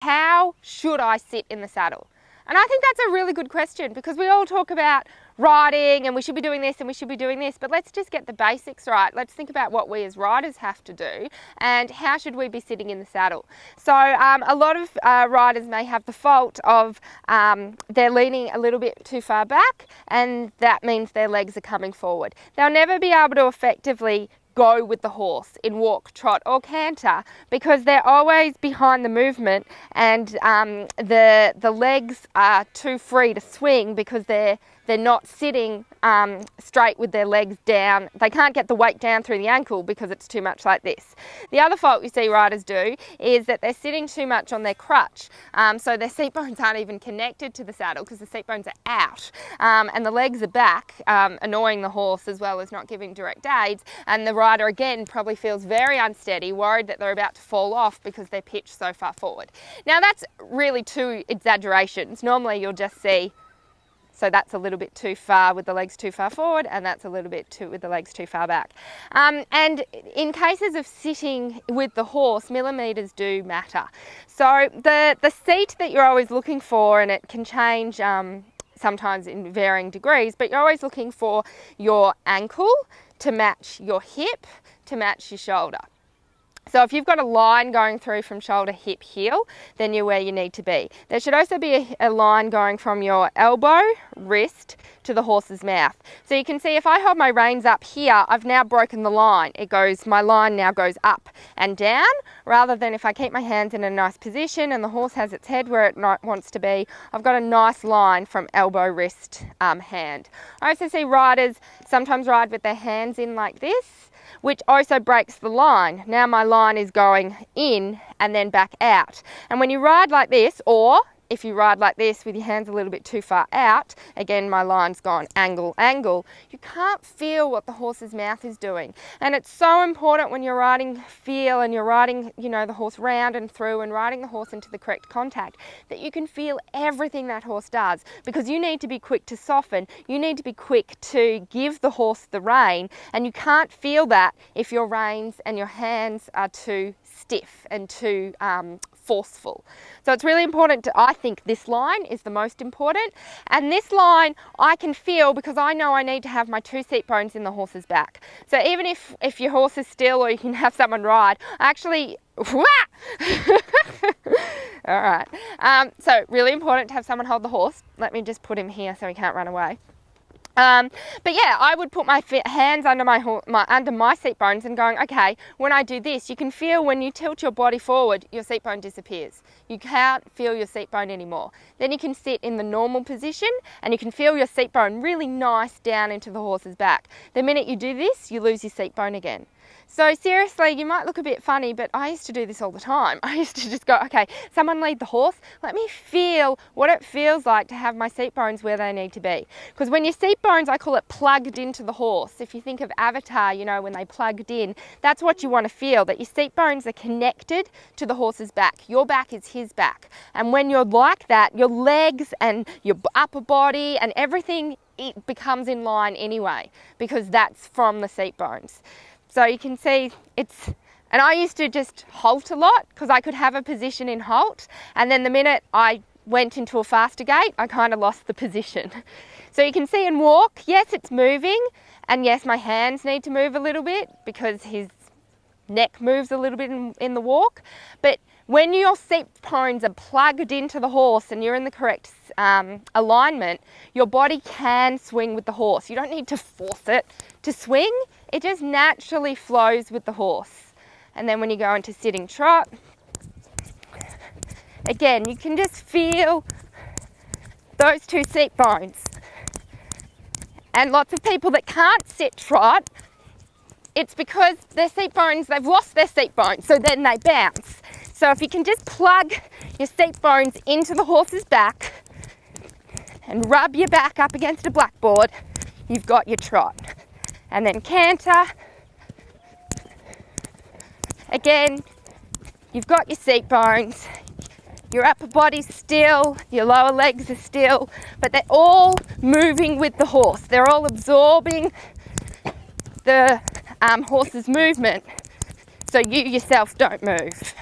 how should I sit in the saddle? And I think that's a really good question, because we all talk about riding and we should be doing this and we should be doing this, but let's just get the basics right. Let's think about what we as riders have to do and how should we be sitting in the saddle. So a lot of riders may have the fault of they're leaning a little bit too far back, and that means their legs are coming forward. They'll never be able to effectively go with the horse in walk, trot or canter, because they're always behind the movement, and the legs are too free to swing because they're not sitting straight with their legs down. They can't get the weight down through the ankle because it's too much like this. The other fault you see riders do is that they're sitting too much on their crutch. So their seat bones aren't even connected to the saddle because the seat bones are out, and the legs are back, annoying the horse as well as not giving direct aids. And the rider again probably feels very unsteady, worried that they're about to fall off because they're pitched so far forward. Now that's really two exaggerations. Normally you'll just see, so that's a little bit too far with the legs too far forward, and that's a little bit too with the legs too far back. And in cases of sitting with the horse, millimetres do matter. So the seat that you're always looking for, and it can change sometimes in varying degrees, but you're always looking for your ankle to match your hip to match your shoulder. So if you've got a line going through from shoulder, hip, heel, then you're where you need to be. There should also be a line going from your elbow, wrist to the horse's mouth. So you can see if I hold my reins up here, I've now broken the line. My line now goes up and down, rather than if I keep my hands in a nice position and the horse has its head where it wants to be, I've got a nice line from elbow, wrist, hand. I also see riders sometimes ride with their hands in like this, which also breaks the line. Now my line is going in and then back out. And when you ride like this, or if you ride like this with your hands a little bit too far out, again my line's gone angle, angle, you can't feel what the horse's mouth is doing. And it's so important when you're riding feel and you're riding, the horse round and through and riding the horse into the correct contact, that you can feel everything that horse does, because you need to be quick to soften, you need to be quick to give the horse the rein, and you can't feel that if your reins and your hands are too stiff and too forceful. So it's really important I think this line is the most important, and this line I can feel because I know I need to have my two seat bones in the horse's back. So even if your horse is still, or you can have someone ride, all right. So really important to have someone hold the horse. Let me just put him here so he can't run away. But yeah, I would put my hands under my seat bones and going, okay, when I do this, you can feel when you tilt your body forward, your seat bone disappears. You can't feel your seat bone anymore. Then you can sit in the normal position and you can feel your seat bone really nice down into the horse's back. The minute you do this, you lose your seat bone again. So seriously, you might look a bit funny, but I used to do this all the time. I used to just go, okay, someone lead the horse. Let me feel what it feels like to have my seat bones where they need to be. Because when your seat bones, I call it plugged into the horse. If you think of Avatar, when they plugged in, that's what you want to feel, that your seat bones are connected to the horse's back. Your back is his back. And when you're like that, your legs and your upper body and everything, it becomes in line anyway, because that's from the seat bones. So you can see and I used to just halt a lot because I could have a position in halt, and then the minute I went into a faster gait, I kind of lost the position. So you can see in walk, yes, it's moving, and yes, my hands need to move a little bit because his neck moves a little bit in the walk. But when your seat bones are plugged into the horse and you're in the correct alignment, your body can swing with the horse. You don't need to force it to swing. It just naturally flows with the horse. And then when you go into sitting trot, again, you can just feel those two seat bones. And lots of people that can't sit trot, it's because their seat bones, they've lost their seat bones, so then they bounce. So if you can just plug your seat bones into the horse's back and rub your back up against a blackboard, you've got your trot. And then canter. Again, you've got your seat bones, your upper body's still, your lower legs are still, but they're all moving with the horse. They're all absorbing the horse's movement, so you yourself don't move.